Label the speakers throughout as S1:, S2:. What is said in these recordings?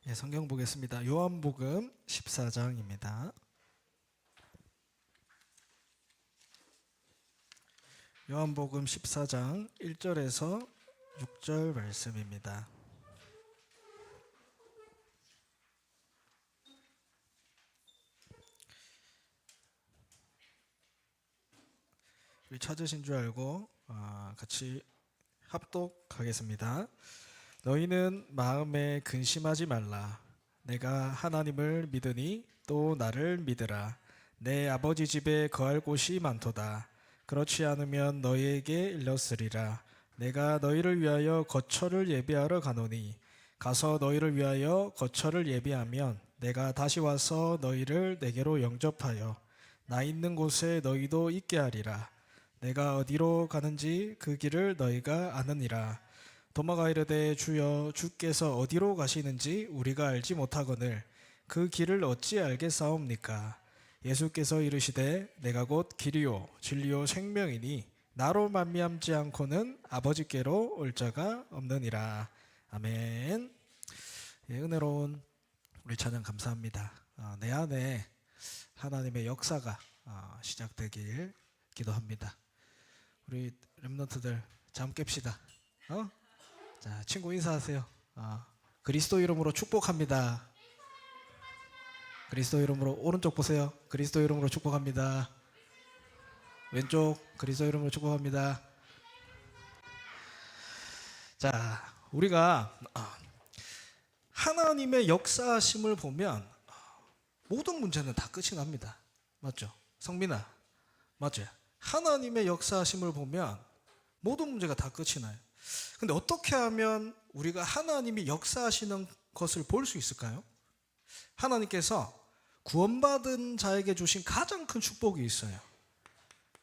S1: 예, 성경 보겠습니다. 요한복음 14장입니다. 요한복음 14장 1절에서 6절 말씀입니다. 우리 찾으신 줄 알고 같이 합독하겠습니다. 너희는 마음에 근심하지 말라. 내가 하나님을 믿으니 또 나를 믿으라. 내 아버지 집에 거할 곳이 많도다. 그렇지 않으면 너희에게 일렀으리라. 내가 너희를 위하여 거처를 예비하러 가노니 가서 너희를 위하여 거처를 예비하면 내가 다시 와서 너희를 내게로 영접하여 나 있는 곳에 너희도 있게 하리라. 내가 어디로 가는지 그 길을 너희가 아느니라. 도마가 이르되 주여 주께서 어디로 가시는지 우리가 알지 못하거늘 그 길을 어찌 알겠사옵니까? 예수께서 이르시되 내가 곧 길이요 진리요 생명이니 나로 말미암지 않고는 아버지께로 올 자가 없느니라. 아멘. 예, 은혜로운 우리 찬양 감사합니다. 내 안에 하나님의 역사가 시작되길 기도합니다. 우리 렘넌트들 잠 깹시다. 자, 친구 인사하세요. 그리스도 이름으로 축복합니다. 그리스도 이름으로 오른쪽 보세요. 그리스도 이름으로 축복합니다. 왼쪽 그리스도 이름으로 축복합니다. 자, 우리가 하나님의 역사심을 보면 모든 문제는 다 끝이 납니다. 맞죠? 성민아, 맞죠? 하나님의 역사심을 보면 모든 문제가 다 끝이 나요. 근데 어떻게 하면 우리가 하나님이 역사하시는 것을 볼 수 있을까요? 하나님께서 구원받은 자에게 주신 가장 큰 축복이 있어요.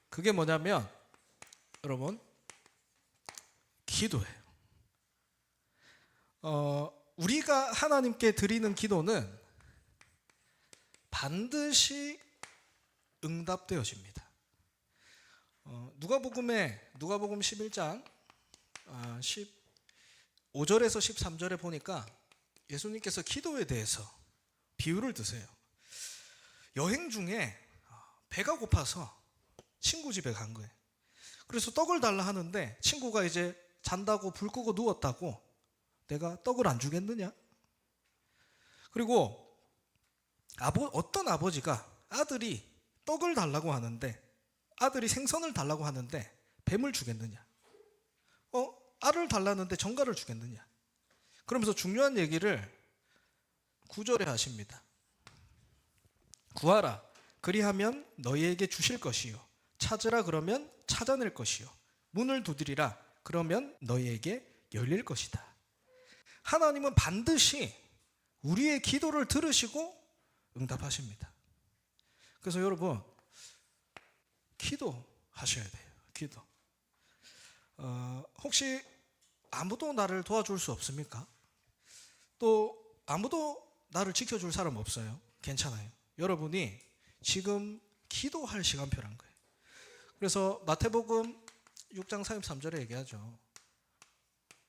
S1: 그게 뭐냐면 여러분, 기도예요. 우리가 하나님께 드리는 기도는 반드시 응답되어집니다. 누가복음 11장 15절에서 13절에 보니까 예수님께서 기도에 대해서 비유를 드세요. 여행 중에 배가 고파서 친구 집에 간 거예요. 그래서 떡을 달라 하는데 친구가 이제 잔다고 불 끄고 누웠다고 내가 떡을 안 주겠느냐? 그리고 어떤 아버지가 아들이 떡을 달라고 하는데 아들이 생선을 달라고 하는데 뱀을 주겠느냐? 알을 달라는데 정갈을 주겠느냐? 그러면서 중요한 얘기를 9절에 하십니다. 구하라 그리하면 너희에게 주실 것이요 찾으라 그러면 찾아낼 것이요 문을 두드리라 그러면 너희에게 열릴 것이다. 하나님은 반드시 우리의 기도를 들으시고 응답하십니다. 그래서 여러분 기도하셔야 돼요. 기도. 혹시 아무도 나를 도와줄 수 없습니까? 또 아무도 나를 지켜줄 사람 없어요? 괜찮아요. 여러분이 지금 기도할 시간표란 거예요. 그래서 마태복음 6장 33절에 얘기하죠.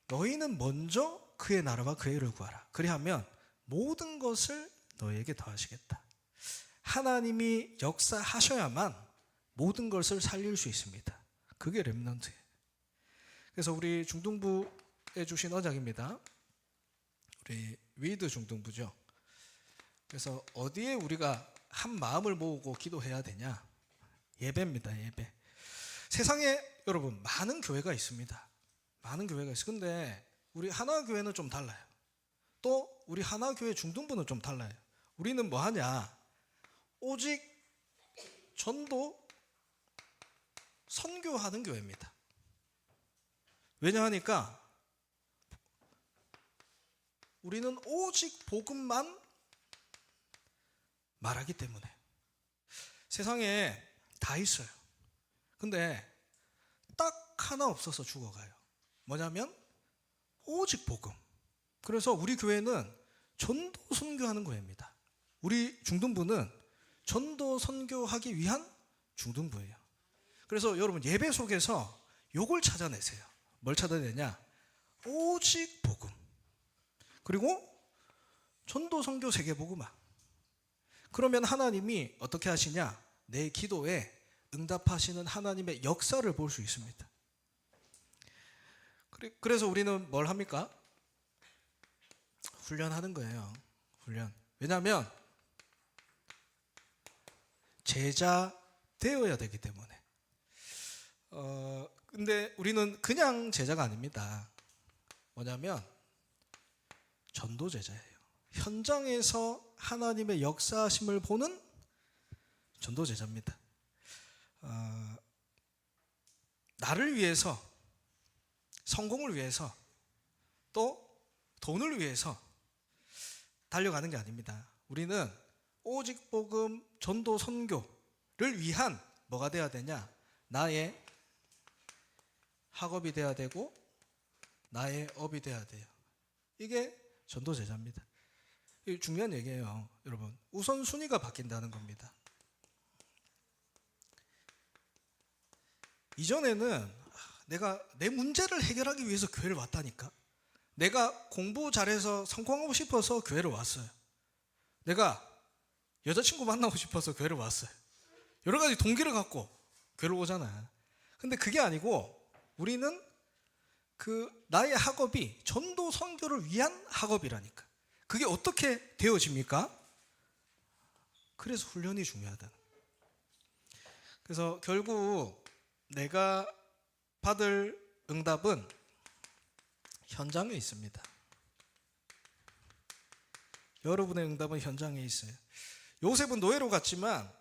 S1: 너희는 먼저 그의 나라와 그의 의를 구하라. 그리하면 모든 것을 너희에게 더하시겠다. 하나님이 역사하셔야만 모든 것을 살릴 수 있습니다. 그게 렘넌트예요. 그래서 우리 중등부에 주신 언약입니다. 우리 위드 중등부죠. 그래서 어디에 우리가 한 마음을 모으고 기도해야 되냐? 예배입니다. 예배. 세상에 여러분 많은 교회가 있습니다. 많은 교회가 있어요. 근데 우리 하나교회는 좀 달라요. 또 우리 하나교회 중등부는 좀 달라요. 우리는 뭐 하냐? 오직 전도 선교하는 교회입니다. 왜냐하니까 우리는 오직 복음만 말하기 때문에. 세상에 다 있어요. 근데 딱 하나 없어서 죽어가요. 뭐냐면 오직 복음. 그래서 우리 교회는 전도 선교하는 교회입니다. 우리 중등부는 전도 선교하기 위한 중등부예요. 그래서 여러분 예배 속에서 요걸 찾아내세요. 뭘 찾아내냐? 오직 복음. 그리고 전도, 선교, 세계복음화. 그러면 하나님이 어떻게 하시냐? 내 기도에 응답하시는 하나님의 역사를 볼 수 있습니다. 그래서 우리는 뭘 합니까? 훈련하는 거예요. 훈련. 왜냐하면 제자 되어야 되기 때문에. 근데 우리는 그냥 제자가 아닙니다. 뭐냐면 전도 제자예요. 현장에서 하나님의 역사하심을 보는 전도 제자입니다. 나를 위해서, 성공을 위해서, 또 돈을 위해서 달려가는 게 아닙니다. 우리는 오직 복음, 전도, 선교를 위한 뭐가 돼야 되냐? 나의 학업이 돼야 되고 나의 업이 돼야 돼요. 이게 전도 제자입니다. 이게 중요한 얘기예요, 여러분. 우선순위가 바뀐다는 겁니다. 이전에는 내가 내 문제를 해결하기 위해서 교회를 왔다니까. 내가 공부 잘해서 성공하고 싶어서 교회를 왔어요. 내가 여자친구 만나고 싶어서 교회를 왔어요. 여러 가지 동기를 갖고 교회를 오잖아요. 근데 그게 아니고 우리는 나의 학업이 전도 선교를 위한 학업이라니까. 그게 어떻게 되어집니까? 그래서 훈련이 중요하다. 그래서 결국 내가 받을 응답은 현장에 있습니다. 여러분의 응답은 현장에 있어요. 요셉은 노예로 갔지만,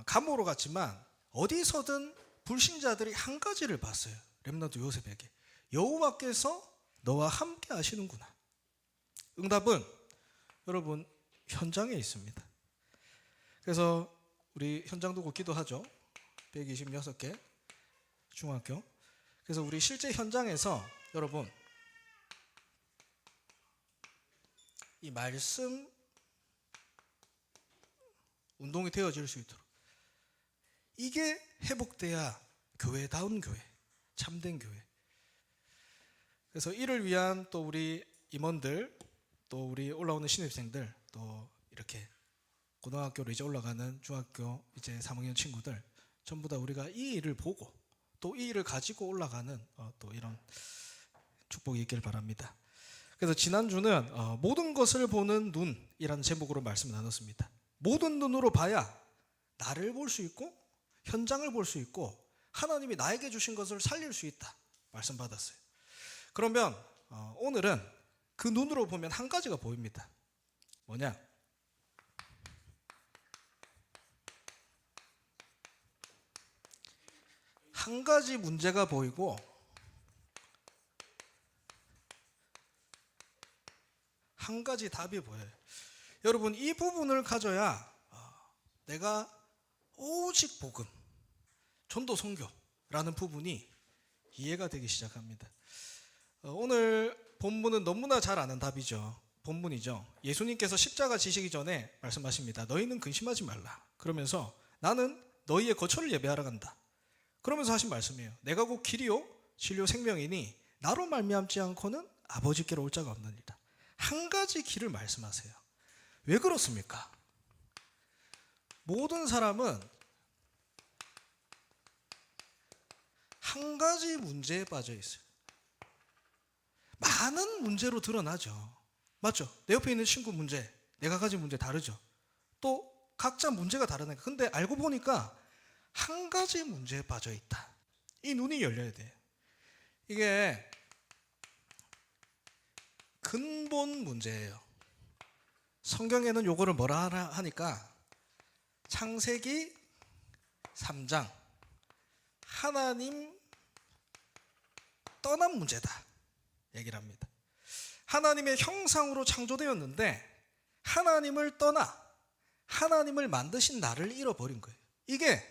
S1: 감옥으로 갔지만 어디서든 불신자들이 한 가지를 봤어요. 렘넌트 요셉에게. 여호와께서 너와 함께 하시는구나. 응답은 여러분 현장에 있습니다. 그래서 우리 현장 두고 기도하죠. 126개 중학교. 그래서 우리 실제 현장에서 여러분 이 말씀 운동이 되어질 수 있도록, 이게 회복돼야 교회다운 교회, 참된 교회. 그래서 이를 위한 또 우리 임원들, 또 우리 올라오는 신입생들, 또 이렇게 고등학교로 이제 올라가는 중학교 이제 3학년 친구들, 전부 다 우리가 이 일을 보고 또 이 일을 가지고 올라가는 또 이런 축복이 있길 바랍니다. 그래서 지난주는 모든 것을 보는 눈이라는 제목으로 말씀을 나눴습니다. 모든 눈으로 봐야 나를 볼 수 있고 현장을 볼 수 있고 하나님이 나에게 주신 것을 살릴 수 있다 말씀 받았어요. 그러면 오늘은 그 눈으로 보면 한 가지가 보입니다. 뭐냐? 한 가지 문제가 보이고 한 가지 답이 보여요. 여러분, 이 부분을 가져야 내가 오직 복음, 전도, 선교라는 부분이 이해가 되기 시작합니다. 오늘 본문은 너무나 잘 아는 답이죠. 본문이죠. 예수님께서 십자가 지시기 전에 말씀하십니다. 너희는 근심하지 말라. 그러면서 나는 너희의 거처를 예배하러 간다. 그러면서 하신 말씀이에요. 내가 곧 길이요 진리요 생명이니 나로 말미암지 않고는 아버지께로 올 자가 없느니라. 한 가지 길을 말씀하세요. 왜 그렇습니까? 모든 사람은 한 가지 문제에 빠져 있어요. 많은 문제로 드러나죠. 맞죠? 내 옆에 있는 친구 문제, 내가 가진 문제 다르죠. 또 각자 문제가 다르니까. 근데 알고 보니까 한 가지 문제에 빠져 있다. 이 눈이 열려야 돼요. 이게 근본 문제예요. 성경에는 요거를 뭐라 하니까 창세기 3장 하나님 떠난 문제다 얘기를 합니다. 하나님의 형상으로 창조되었는데 하나님을 떠나 하나님을 만드신 나를 잃어버린 거예요. 이게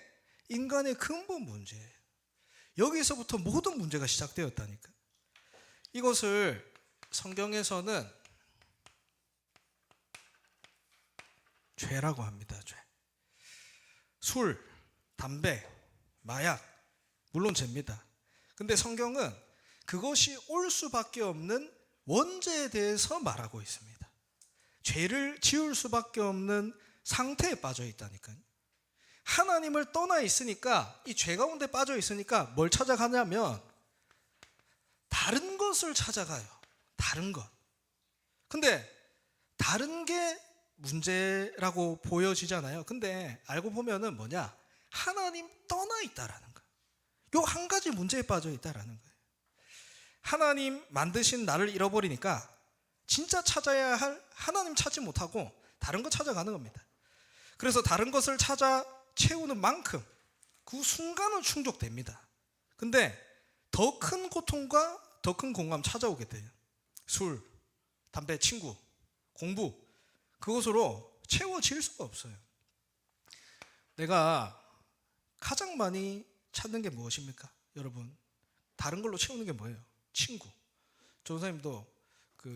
S1: 인간의 근본 문제예요. 여기서부터 모든 문제가 시작되었다니까. 이것을 성경에서는 죄라고 합니다. 죄. 술, 담배, 마약, 물론 죄입니다. 근데 성경은 그것이 올 수밖에 없는 원죄에 대해서 말하고 있습니다. 죄를 지을 수밖에 없는 상태에 빠져 있다니까요. 하나님을 떠나 있으니까, 이 죄 가운데 빠져 있으니까 뭘 찾아가냐면 다른 것을 찾아가요. 다른 것. 근데 다른 게 문제라고 보여지잖아요. 근데 알고 보면은 뭐냐? 하나님 떠나 있다라는 거예요. 요 한 가지 문제에 빠져 있다라는 거예요. 하나님 만드신 나를 잃어버리니까 진짜 찾아야 할 하나님 찾지 못하고 다른 거 찾아가는 겁니다. 그래서 다른 것을 찾아 채우는 만큼 그 순간은 충족됩니다. 근데 더 큰 고통과 더 큰 공감 찾아오게 돼요. 술, 담배, 친구, 공부, 그것으로 채워질 수가 없어요. 내가 가장 많이 찾는 게 무엇입니까? 여러분, 다른 걸로 채우는 게 뭐예요? 친구. 전사님도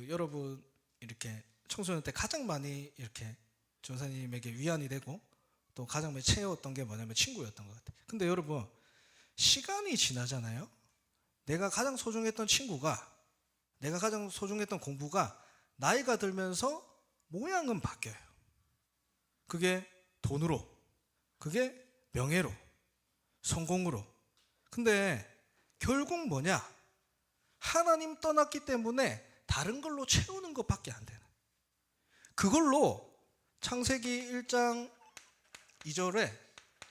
S1: 여러분 이렇게 청소년 때 가장 많이 이렇게 전사님에게 위안이 되고 또 가장 많이 채웠던 게 뭐냐면 친구였던 것 같아요. 근데 여러분, 시간이 지나잖아요. 내가 가장 소중했던 친구가, 내가 가장 소중했던 공부가 나이가 들면서 모양은 바뀌어요. 그게 돈으로, 그게 명예로, 성공으로. 근데 결국 뭐냐? 하나님 떠났기 때문에 다른 걸로 채우는 것밖에 안 되는. 그걸로 창세기 1장 2절에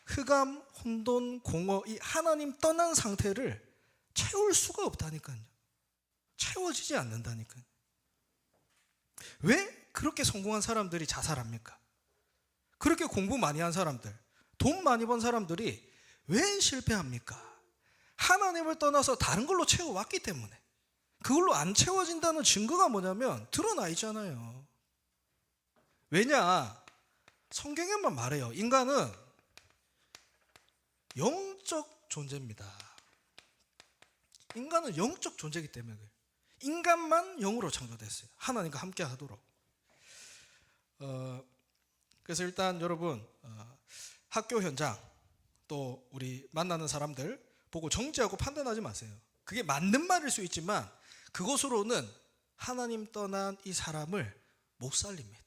S1: 흑암, 혼돈, 공허, 이 하나님 떠난 상태를 채울 수가 없다니까요. 채워지지 않는다니까요. 왜 그렇게 성공한 사람들이 자살합니까? 그렇게 공부 많이 한 사람들, 돈 많이 번 사람들이 왜 실패합니까? 하나님을 떠나서 다른 걸로 채워왔기 때문에. 그걸로 안 채워진다는 증거가 뭐냐면 드러나 있잖아요. 왜냐? 성경에만 말해요. 인간은 영적 존재입니다. 인간은 영적 존재이기 때문에 그래요. 인간만 영으로 창조됐어요. 하나님과 함께 하도록. 그래서 일단 여러분, 학교 현장 또 우리 만나는 사람들 보고 정죄하고 판단하지 마세요. 그게 맞는 말일 수 있지만 그것으로는 하나님 떠난 이 사람을 못 살립니다.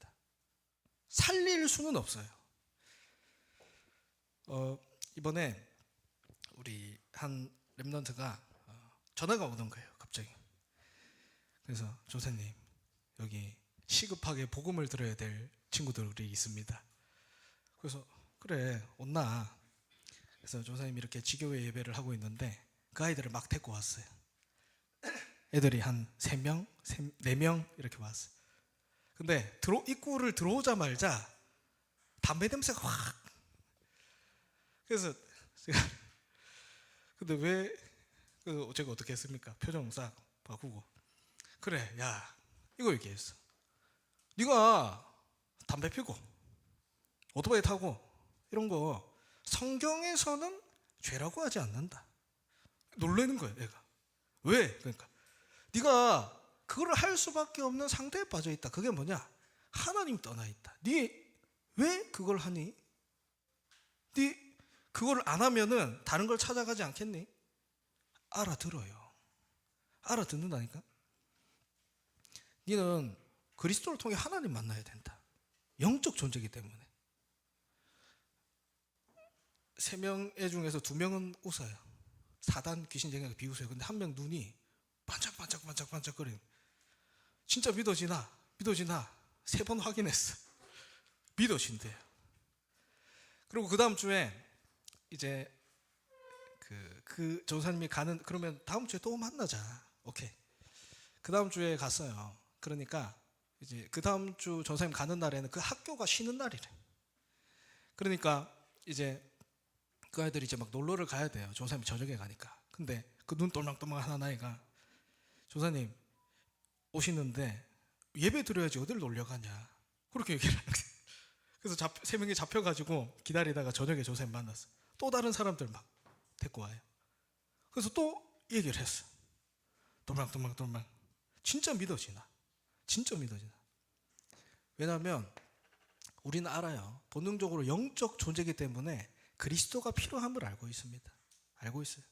S1: 살릴 수는 없어요. 이번에 우리 한 렘넌트가 전화가 오는 거예요. 갑자기. 그래서 조사님, 여기 시급하게 복음을 들어야 될 친구들이 있습니다. 그래서 그래, 온나. 그래서 조사님이 이렇게 지교회 예배를 하고 있는데 그 아이들을 막 데리고 왔어요. 애들이 한 3명, 4명 이렇게 왔어요. 근데 입구를 들어오자마자 담배 냄새가 확. 그래서 근데 왜 제가 어떻게 했습니까? 표정 싹 바꾸고, 그래, 야, 이거 얘기했어. 네가 담배 피고 오토바이 타고 이런 거 성경에서는 죄라고 하지 않는다. 놀라는 거예요, 애가. 왜? 그러니까 네가 그걸 할 수밖에 없는 상태에 빠져 있다. 그게 뭐냐? 하나님 떠나 있다. 네 왜 그걸 하니? 네 그걸 안 하면은 다른 걸 찾아가지 않겠니? 알아들어요. 알아듣는다니까. 너는 그리스도를 통해 하나님 만나야 된다. 영적 존재이기 때문에. 3명 애 중에서 2명은 웃어요. 사단 귀신쟁이가 비웃어요. 근데 한 명 눈이 반짝반짝거려요. 진짜 믿어지나? 3번 확인했어. 믿어진대요. 그리고 그 다음 주에 이제 그 전사님이 가는, 그러면 다음 주에 또 만나자. 오케이. 그 다음 주에 갔어요. 그러니까 이제 그 다음 주 전사님 가는 날에는 그 학교가 쉬는 날이래. 그러니까 이제 그 아이들이 이제 막 놀러를 가야 돼요. 전사님이 저녁에 가니까. 근데 그 눈 똘망똘망 하는 아이가, 조사님 오시는데 예배 드려야지 어딜 놀려 가냐, 그렇게 얘기를 하는 거예요. 그래서 3명이 잡혀가지고 기다리다가 저녁에 조사님 만났어. 또 다른 사람들 막 데리고 와요. 그래서 또 얘기를 했어. 똘망. 진짜 믿어지나? 왜냐하면 우리는 알아요. 본능적으로 영적 존재이기 때문에 그리스도가 필요함을 알고 있습니다. 알고 있어요.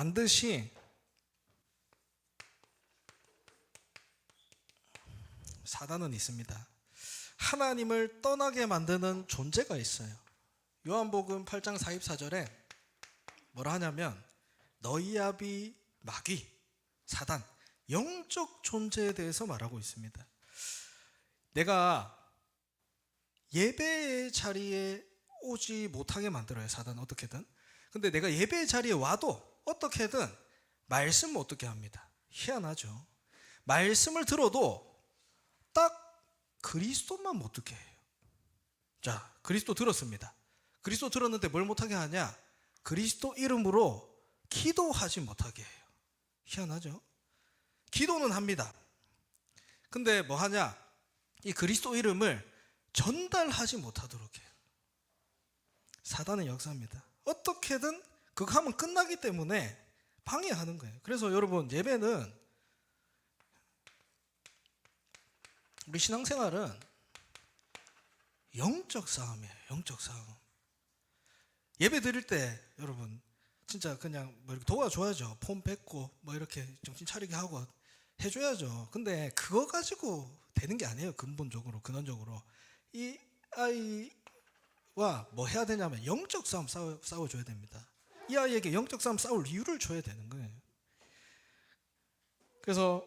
S1: 반드시 사단은 있습니다. 하나님을 떠나게 만드는 존재가 있어요. 요한복음 8장 44절에 뭐라 하냐면 너희 아비 마귀 사단 영적 존재에 대해서 말하고 있습니다. 내가 예배의 자리에 오지 못하게 만들어요, 사단 어떻게든. 근데 내가 예배의 자리에 와도 어떻게든 말씀 어떻게 합니다. 희한하죠. 말씀을 들어도 딱 그리스도만 못 듣게 해요. 자, 그리스도 들었습니다. 그리스도 들었는데 뭘 못하게 하냐? 그리스도 이름으로 기도하지 못하게 해요. 희한하죠? 기도는 합니다. 근데 뭐 하냐? 이 그리스도 이름을 전달하지 못하도록 해요. 사단의 역사입니다. 어떻게든 그거 하면 끝나기 때문에 방해하는 거예요. 그래서 여러분, 예배는, 우리 신앙생활은 영적 싸움이에요. 영적 싸움. 예배 드릴 때 여러분 진짜 그냥 뭐 이렇게 도와줘야죠. 폰 뱉고 뭐 이렇게 정신 차리게 하고 해줘야죠. 근데 그거 가지고 되는 게 아니에요. 근본적으로, 근원적으로. 이 아이와 뭐 해야 되냐면 영적 싸움 싸워줘야 됩니다. 이 아이에게 영적 싸움 싸울 이유를 줘야 되는 거예요. 그래서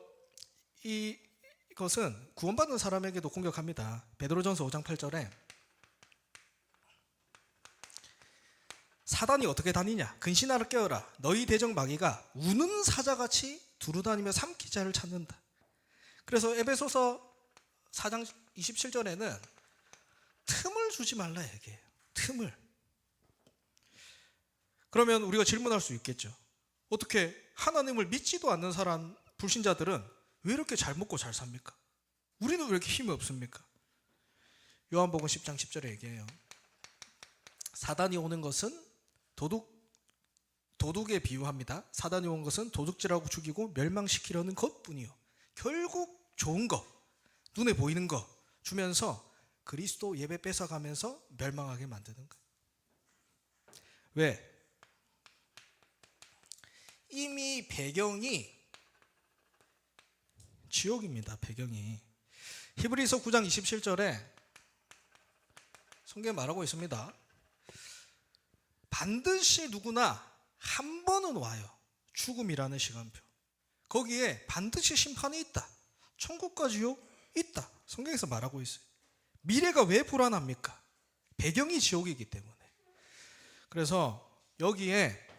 S1: 이것은 구원받는 사람에게도 공격합니다. 베드로전서 5장 8절에 사단이 어떻게 다니냐? 근신하를 깨어라. 너희 대적 마귀가 우는 사자같이 두루다니며 삼키자를 찾는다. 그래서 에베소서 4장 27절에는 틈을 주지 말라 얘기해요. 틈을. 그러면 우리가 질문할 수 있겠죠. 어떻게 하나님을 믿지도 않는 사람, 불신자들은 왜 이렇게 잘 먹고 잘 삽니까? 우리는 왜 이렇게 힘이 없습니까? 요한복음 10장 10절에 얘기해요. 사단이 오는 것은 도둑에 비유합니다. 사단이 온 것은 도둑질하고 죽이고 멸망시키려는 것뿐이요. 결국 좋은 거, 눈에 보이는 거 주면서 그리스도 예배 뺏어가면서 멸망하게 만드는 거예요. 왜? 이미 배경이 지옥입니다. 배경이. 히브리서 9장 27절에 성경에 말하고 있습니다. 반드시 누구나 한 번은 와요. 죽음이라는 시간표. 거기에 반드시 심판이 있다. 천국과 지옥 있다. 성경에서 말하고 있어요. 미래가 왜 불안합니까? 배경이 지옥이기 때문에. 그래서 여기에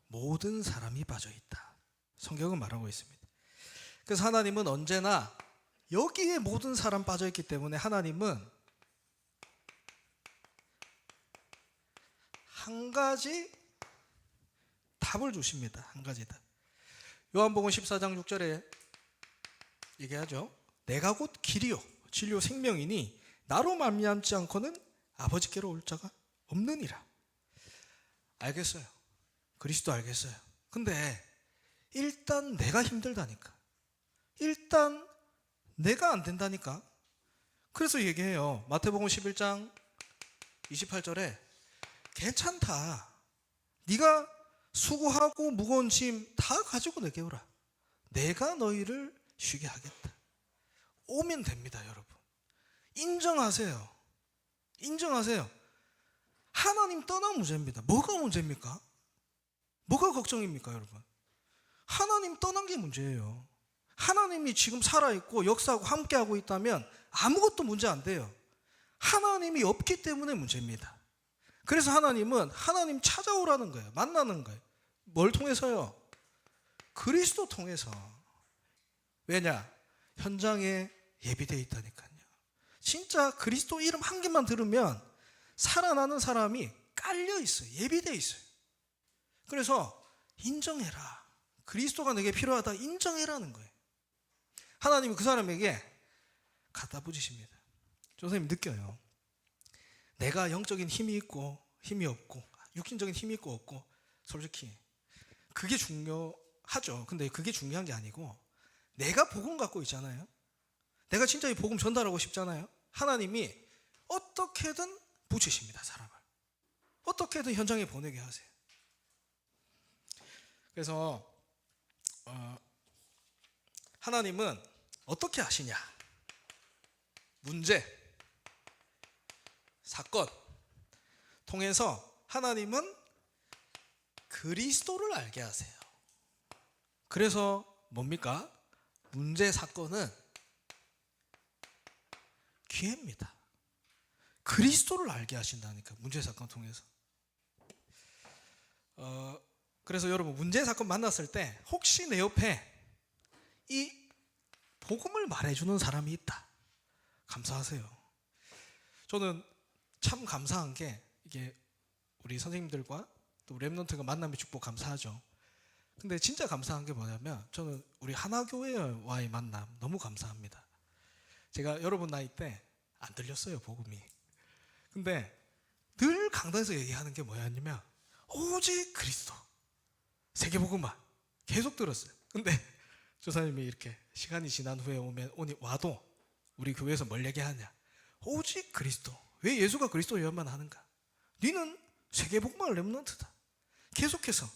S1: 모든 사람이 빠져 있다. 성경은 말하고 있습니다. 그래서 하나님은 언제나 여기에 모든 사람 빠져 있기 때문에 하나님은 한 가지 답을 주십니다. 한 가지 답. 요한복음 14장 6절에 얘기하죠. 내가 곧 길이요 진리요 생명이니 나로 말미암지 않고는 아버지께로 올 자가 없느니라. 알겠어요. 그리스도 알겠어요. 근데 일단 내가 힘들다니까. 일단 내가 안 된다니까. 그래서 얘기해요. 마태복음 11장 28절에 괜찮다. 네가 수고하고 무거운 짐 다 가지고 내게 오라. 내가 너희를 쉬게 하겠다. 오면 됩니다, 여러분. 인정하세요. 인정하세요. 하나님 떠난 문제입니다. 뭐가 문제입니까? 뭐가 걱정입니까, 여러분? 하나님 떠난 게 문제예요. 하나님이 지금 살아있고 역사하고 함께하고 있다면 아무것도 문제 안 돼요. 하나님이 없기 때문에 문제입니다. 그래서 하나님은 하나님 찾아오라는 거예요. 만나는 거예요. 뭘 통해서요? 그리스도 통해서. 왜냐? 현장에 예비되어 있다니까요. 진짜 그리스도 이름 한 개만 들으면 살아나는 사람이 깔려 있어요. 예비되어 있어요. 그래서 인정해라. 그리스도가 내게 필요하다. 인정해라는 거예요. 하나님이 그 사람에게 갖다 붙이십니다. 선생님 느껴요. 내가 영적인 힘이 있고 힘이 없고 육신적인 힘이 있고 없고 솔직히 그게 중요하죠. 근데 그게 중요한 게 아니고 내가 복음 갖고 있잖아요. 내가 진짜 이 복음 전달하고 싶잖아요. 하나님이 어떻게든 붙이십니다. 사람을. 어떻게든 현장에 보내게 하세요. 그래서 하나님은 어떻게 하시냐? 문제, 사건 통해서 하나님은 그리스도를 알게 하세요. 그래서 뭡니까? 문제, 사건은 기회입니다. 그리스도를 알게 하신다니까, 문제, 사건 통해서. 그래서 여러분, 문제, 사건 만났을 때 혹시 내 옆에 이 복음을 말해주는 사람이 있다, 감사하세요. 저는 참 감사한 게, 이게 우리 선생님들과 또 랩넌트가 만남의 축복 감사하죠. 근데 진짜 감사한 게 뭐냐면, 저는 우리 하나교회와의 만남 너무 감사합니다. 제가 여러분 나이 때 안 들렸어요, 복음이. 근데 늘 강단에서 얘기하는 게 뭐였냐면, 오직 그리스도, 세계복음만 계속 들었어요. 근데 조사님이 이렇게 시간이 지난 후에 와도 우리 교회에서 뭘 얘기하냐? 오직 그리스도. 왜 예수가 그리스도여야만 하는가? 너는 세계복음만 랩넌트다, 계속해서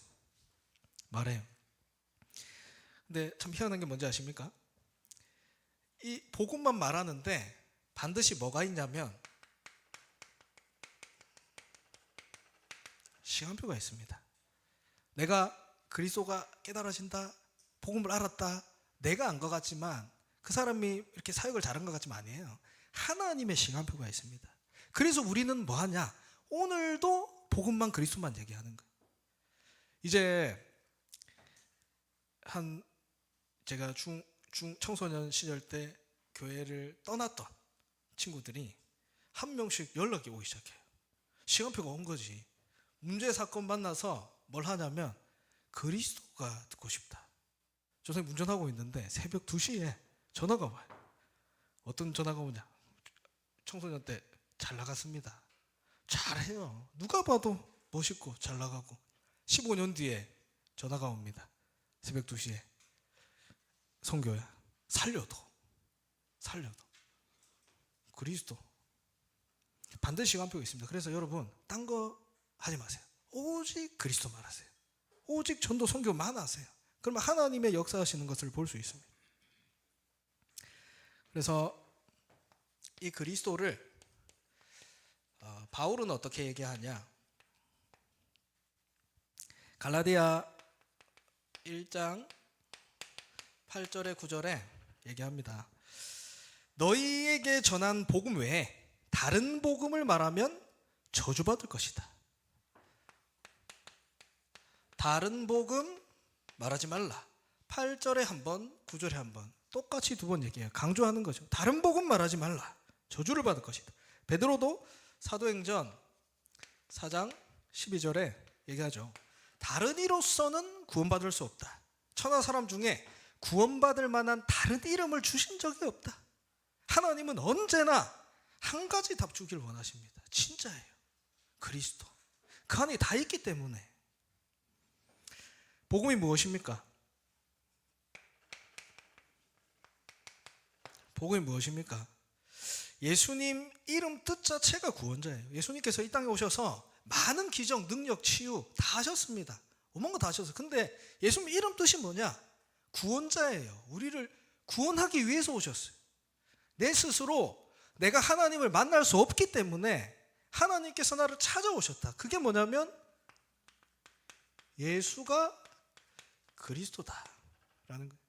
S1: 말해요. 근데 참 희한한 게 뭔지 아십니까? 이 복음만 말하는데 반드시 뭐가 있냐면 시간표가 있습니다. 내가 그리스도가 깨달아진다, 복음을 알았다, 내가 안 것 같지만, 그 사람이 이렇게 사역을 잘한 것 같지만 아니에요. 하나님의 시간표가 있습니다. 그래서 우리는 뭐 하냐? 오늘도 복음만, 그리스도만 얘기하는 거예요. 이제 제가 청소년 시절 때 교회를 떠났던 친구들이 한 명씩 연락이 오기 시작해요. 시간표가 온 거지. 문제, 사건 만나서 뭘 하냐면 그리스도가 듣고 싶다. 저 선생님 운전하고 있는데 새벽 2시에 전화가 와요. 어떤 전화가 오냐? 청소년 때 잘 나갔습니다. 잘해요. 누가 봐도 멋있고 잘 나가고. 15년 뒤에 전화가 옵니다. 새벽 2시에. 선교야. 살려도. 그리스도. 반드시 시간표가 있습니다. 그래서 여러분, 딴 거 하지 마세요. 오직 그리스도만 하세요. 오직 전도, 선교만 하세요. 그러면 하나님의 역사하시는 것을 볼 수 있습니다. 그래서 이 그리스도를 바울은 어떻게 얘기하냐? 갈라디아 1장 8절에 9절에 얘기합니다. 너희에게 전한 복음 외에 다른 복음을 말하면 저주받을 것이다. 다른 복음 말하지 말라. 8절에 한 번, 9절에 한 번, 똑같이 2번 얘기해요. 강조하는 거죠. 다른 복음 말하지 말라. 저주를 받을 것이다. 베드로도 사도행전 4장 12절에 얘기하죠. 다른 이로서는 구원받을 수 없다. 천하 사람 중에 구원받을 만한 다른 이름을 주신 적이 없다. 하나님은 언제나 한 가지 답 주길 원하십니다. 진짜예요. 그리스도. 그 안에 다 있기 때문에. 복음이 무엇입니까? 복음이 무엇입니까? 예수님 이름 뜻 자체가 구원자예요. 예수님께서 이 땅에 오셔서 많은 기적, 능력, 치유 다 하셨습니다. 오만 거 다 하셨어요. 근데 예수님 이름 뜻이 뭐냐? 구원자예요. 우리를 구원하기 위해서 오셨어요. 내 스스로 내가 하나님을 만날 수 없기 때문에 하나님께서 나를 찾아오셨다. 그게 뭐냐면 예수가 그리스도다라는 거예요.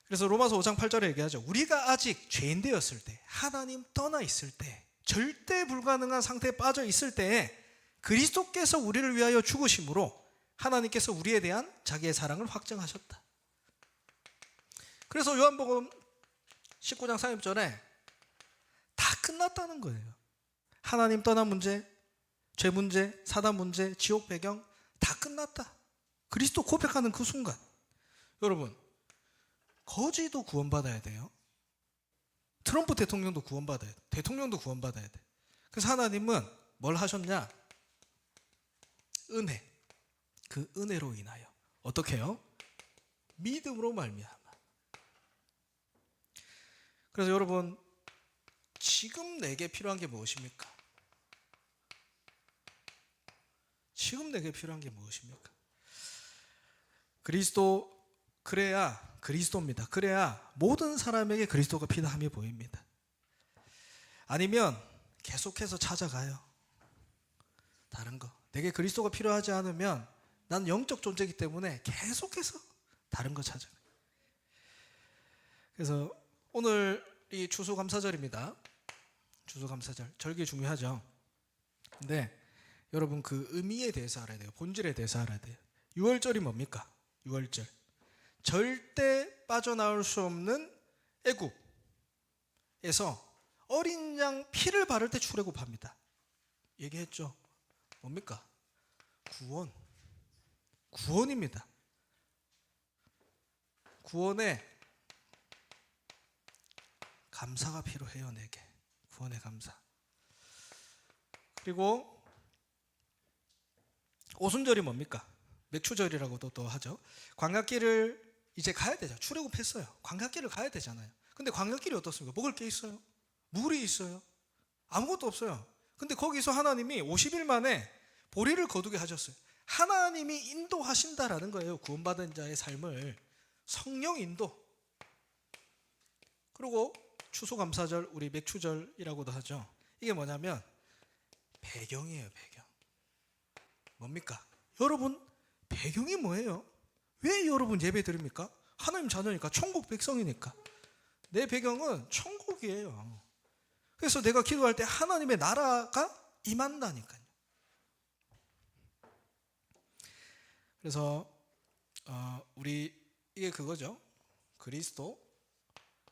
S1: 그래서 로마서 5장 8절에 얘기하죠. 우리가 아직 죄인 되었을 때, 하나님 떠나 있을 때, 절대 불가능한 상태에 빠져 있을 때에 그리스도께서 우리를 위하여 죽으심으로 하나님께서 우리에 대한 자기의 사랑을 확증하셨다. 그래서 요한복음 19장 30절에 다 끝났다는 거예요. 하나님 떠난 문제, 죄 문제, 사단 문제, 지옥 배경 다 끝났다. 그리스도 고백하는 그 순간, 여러분, 거지도 구원받아야 돼요. 트럼프 대통령도 구원받아야 돼. 대통령도 구원받아야 돼. 그래서 하나님은 뭘 하셨냐? 은혜. 그 은혜로 인하여 어떻게 해요? 믿음으로 말미암아. 그래서 여러분, 지금 내게 필요한 게 무엇입니까? 지금 내게 필요한 게 무엇입니까? 그리스도, 그래야 그리스도입니다. 그래야 모든 사람에게 그리스도가 필요함이 보입니다. 아니면 계속해서 찾아가요. 다른 거. 내게 그리스도가 필요하지 않으면 난 영적 존재이기 때문에 계속해서 다른 거 찾아가요. 그래서 오늘이 추수감사절입니다. 추수감사절. 절기 중요하죠. 근데 여러분 그 의미에 대해서 알아야 돼요. 본질에 대해서 알아야 돼요. 유월절이 뭡니까? 유월절. 절대 빠져나올 수 없는 애굽에서 어린 양 피를 바를 때 출애굽합니다. 얘기했죠. 뭡니까? 구원. 구원입니다. 구원에 감사가 필요해요. 내게 구원의 감사. 그리고 오순절이 뭡니까? 맥추절이라고도 또 하죠. 광야길을 이제 가야 되죠. 출애굽했어요. 광야길을 가야 되잖아요. 근데 광야길이 어떻습니까? 먹을 게 있어요? 물이 있어요? 아무것도 없어요. 근데 거기서 하나님이 50일 만에 보리를 거두게 하셨어요. 하나님이 인도하신다라는 거예요. 구원받은 자의 삶을. 성령 인도. 그리고 추수감사절, 우리 맥추절이라고도 하죠. 이게 뭐냐면 배경이에요. 배경. 뭡니까? 여러분 배경이 뭐예요? 왜 여러분 예배 드립니까? 하나님 자녀니까, 천국 백성이니까. 내 배경은 천국이에요. 그래서 내가 기도할 때 하나님의 나라가 임한다니까요. 그래서 우리 이게 그거죠. 그리스도,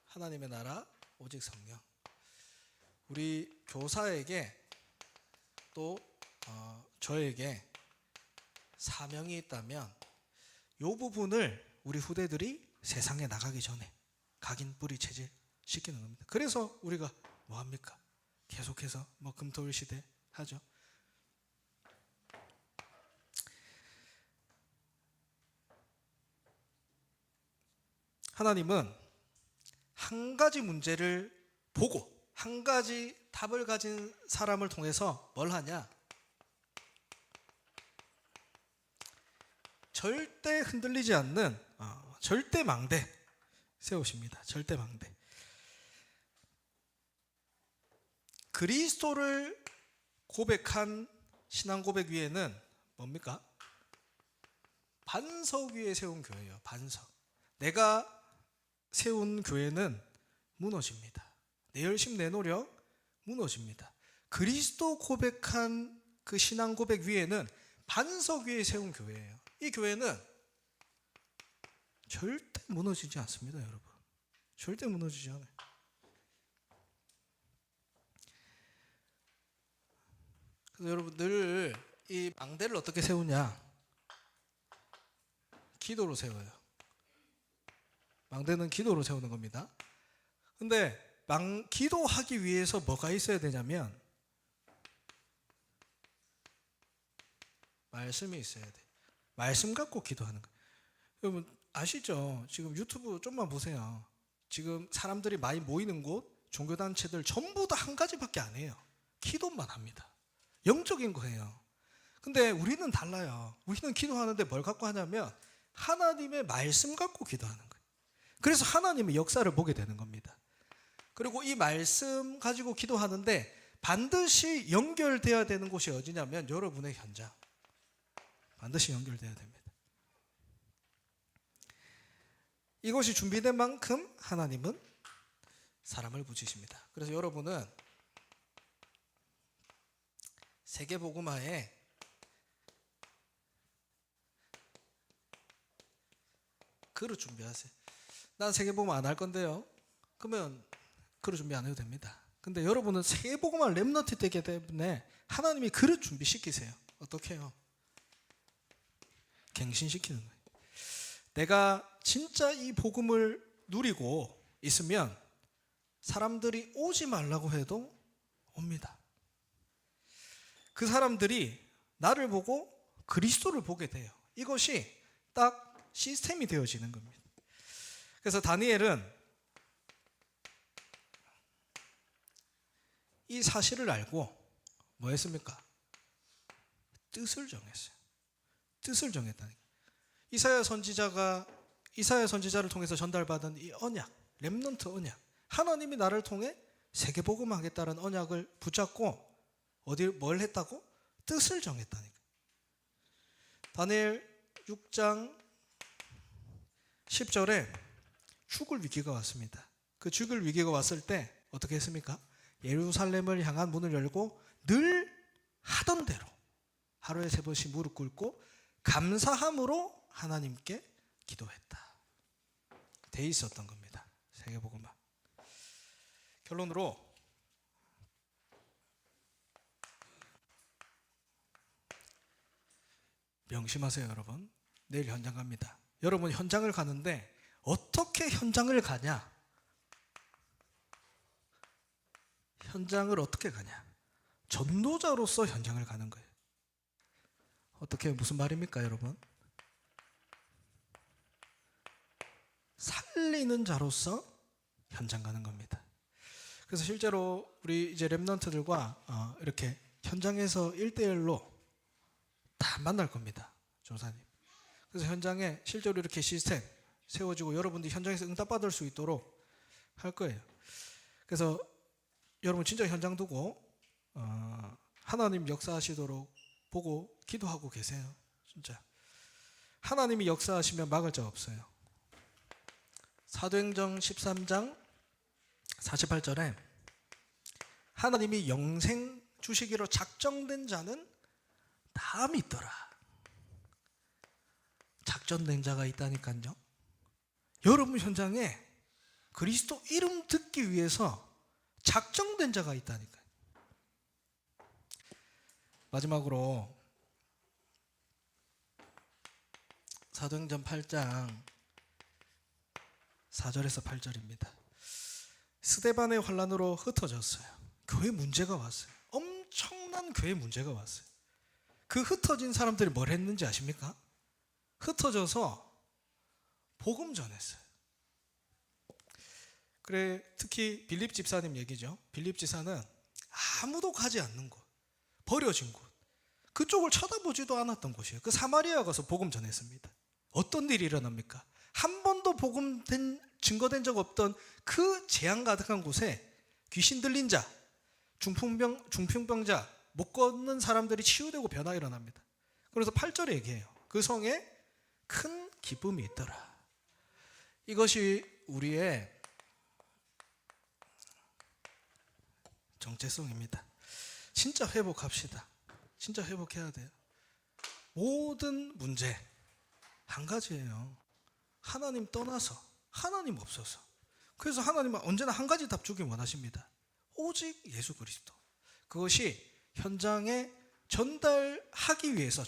S1: 하나님의 나라, 오직 성령. 우리 교사에게 또 저에게 사명이 있다면 이 부분을 우리 후대들이 세상에 나가기 전에 각인 뿌리 체질 시키는 겁니다. 그래서 우리가 뭐 합니까? 계속해서 뭐 금토일 시대 하죠. 하나님은 한 가지 문제를 보고 한 가지 답을 가진 사람을 통해서 뭘 하냐? 절대 흔들리지 않는 절대 망대 세우십니다. 절대 망대. 그리스도를 고백한 신앙 고백 위에는 뭡니까? 반석 위에 세운 교회예요. 반석. 내가 세운 교회는 무너집니다. 내 열심 내 노력 무너집니다. 그리스도 고백한 그 신앙 고백 위에는 반석 위에 세운 교회예요. 이 교회는 절대 무너지지 않습니다. 여러분. 절대 무너지지 않아요. 그래서 여러분 늘 이 망대를 어떻게 세우냐? 기도로 세워요. 망대는 기도로 세우는 겁니다. 근데 기도하기 위해서 뭐가 있어야 되냐면 말씀이 있어야 돼. 말씀 갖고 기도하는 거예요. 여러분 아시죠? 지금 유튜브 좀만 보세요. 지금 사람들이 많이 모이는 곳, 종교단체들 전부 다 한 가지밖에 안 해요. 기도만 합니다. 영적인 거예요. 근데 우리는 달라요. 우리는 기도하는데 뭘 갖고 하냐면 하나님의 말씀 갖고 기도하는 거예요. 그래서 하나님의 역사를 보게 되는 겁니다. 그리고 이 말씀 가지고 기도하는데 반드시 연결되어야 되는 곳이 어디냐면 여러분의 현장. 반드시 연결되어야 됩니다. 이것이 준비된 만큼 하나님은 사람을 부지십니다. 그래서 여러분은 세계복음화에 그릇 준비하세요. 난 세계복음 안 할 건데요. 그러면 그릇 준비 안 해도 됩니다. 근데 여러분은 세계복음화 렘넌트 되기 때문에 하나님이 그릇 준비시키세요. 어떻게 해요? 갱신시키는 거예요. 내가 진짜 이 복음을 누리고 있으면 사람들이 오지 말라고 해도 옵니다. 그 사람들이 나를 보고 그리스도를 보게 돼요. 이것이 딱 시스템이 되어지는 겁니다. 그래서 다니엘은 이 사실을 알고 뭐 했습니까? 뜻을 정했어요. 뜻을 정했다니까. 이사야 선지자를 통해서 전달받은 이 언약, 렘넌트 언약, 하나님이 나를 통해 세계복음하겠다는 언약을 붙잡고 뭘 했다고? 뜻을 정했다니까. 다니엘 6장 10절에 죽을 위기가 왔습니다. 그 죽을 위기가 왔을 때 어떻게 했습니까? 예루살렘을 향한 문을 열고 늘 하던 대로 하루에 3번씩 무릎 꿇고 감사함으로 하나님께 기도했다. 돼 있었던 겁니다. 세계복음화. 결론으로 명심하세요, 여러분. 내일 현장 갑니다. 여러분 현장을 가는데 어떻게 현장을 가냐? 현장을 어떻게 가냐? 전도자로서 현장을 가는 거예요. 어떻게 무슨 말입니까, 여러분? 살리는 자로서 현장 가는 겁니다. 그래서 실제로 우리 이제 렘넌트들과 이렇게 현장에서 1대1로 다 만날 겁니다, 조사님. 그래서 현장에 실제로 이렇게 시스템 세워지고 여러분들이 현장에서 응답받을 수 있도록 할 거예요. 그래서 여러분 진짜 현장 두고 하나님 역사하시도록 보고 기도하고 계세요. 진짜 하나님이 역사하시면 막을 자 없어요. 사도행전 13장 48절에 하나님이 영생 주시기로 작정된 자는 다 믿더라. 작정된 자가 있다니까요. 여러분 현장에 그리스도 이름 듣기 위해서 작정된 자가 있다니까요. 마지막으로 사도행전 8장 4절에서 8절입니다. 스데반의 환란으로 흩어졌어요. 교회 문제가 왔어요. 엄청난 교회 문제가 왔어요. 그 흩어진 사람들이 뭘 했는지 아십니까? 흩어져서 복음 전했어요. 그래, 특히 빌립 집사님 얘기죠. 빌립 집사는 아무도 가지 않는 곳, 버려진 곳, 그쪽을 쳐다보지도 않았던 곳이에요. 그 사마리아 가서 복음 전했습니다. 어떤 일이 일어납니까? 한 번도 복음 증거된 적 없던 그 재앙 가득한 곳에 귀신 들린 자, 중풍병자, 못 걷는 사람들이 치유되고 변화가 일어납니다. 그래서 8절에 얘기해요. 그 성에 큰 기쁨이 있더라. 이것이 우리의 정체성입니다. 진짜 회복합시다. 진짜 회복해야 돼요. 모든 문제 한 가지예요. 하나님 떠나서, 하나님 없어서. 그래서 하나님은 언제나 한 가지 답 주길 원하십니다. 오직 예수 그리스도. 그것이 현장에 전달되기 위해서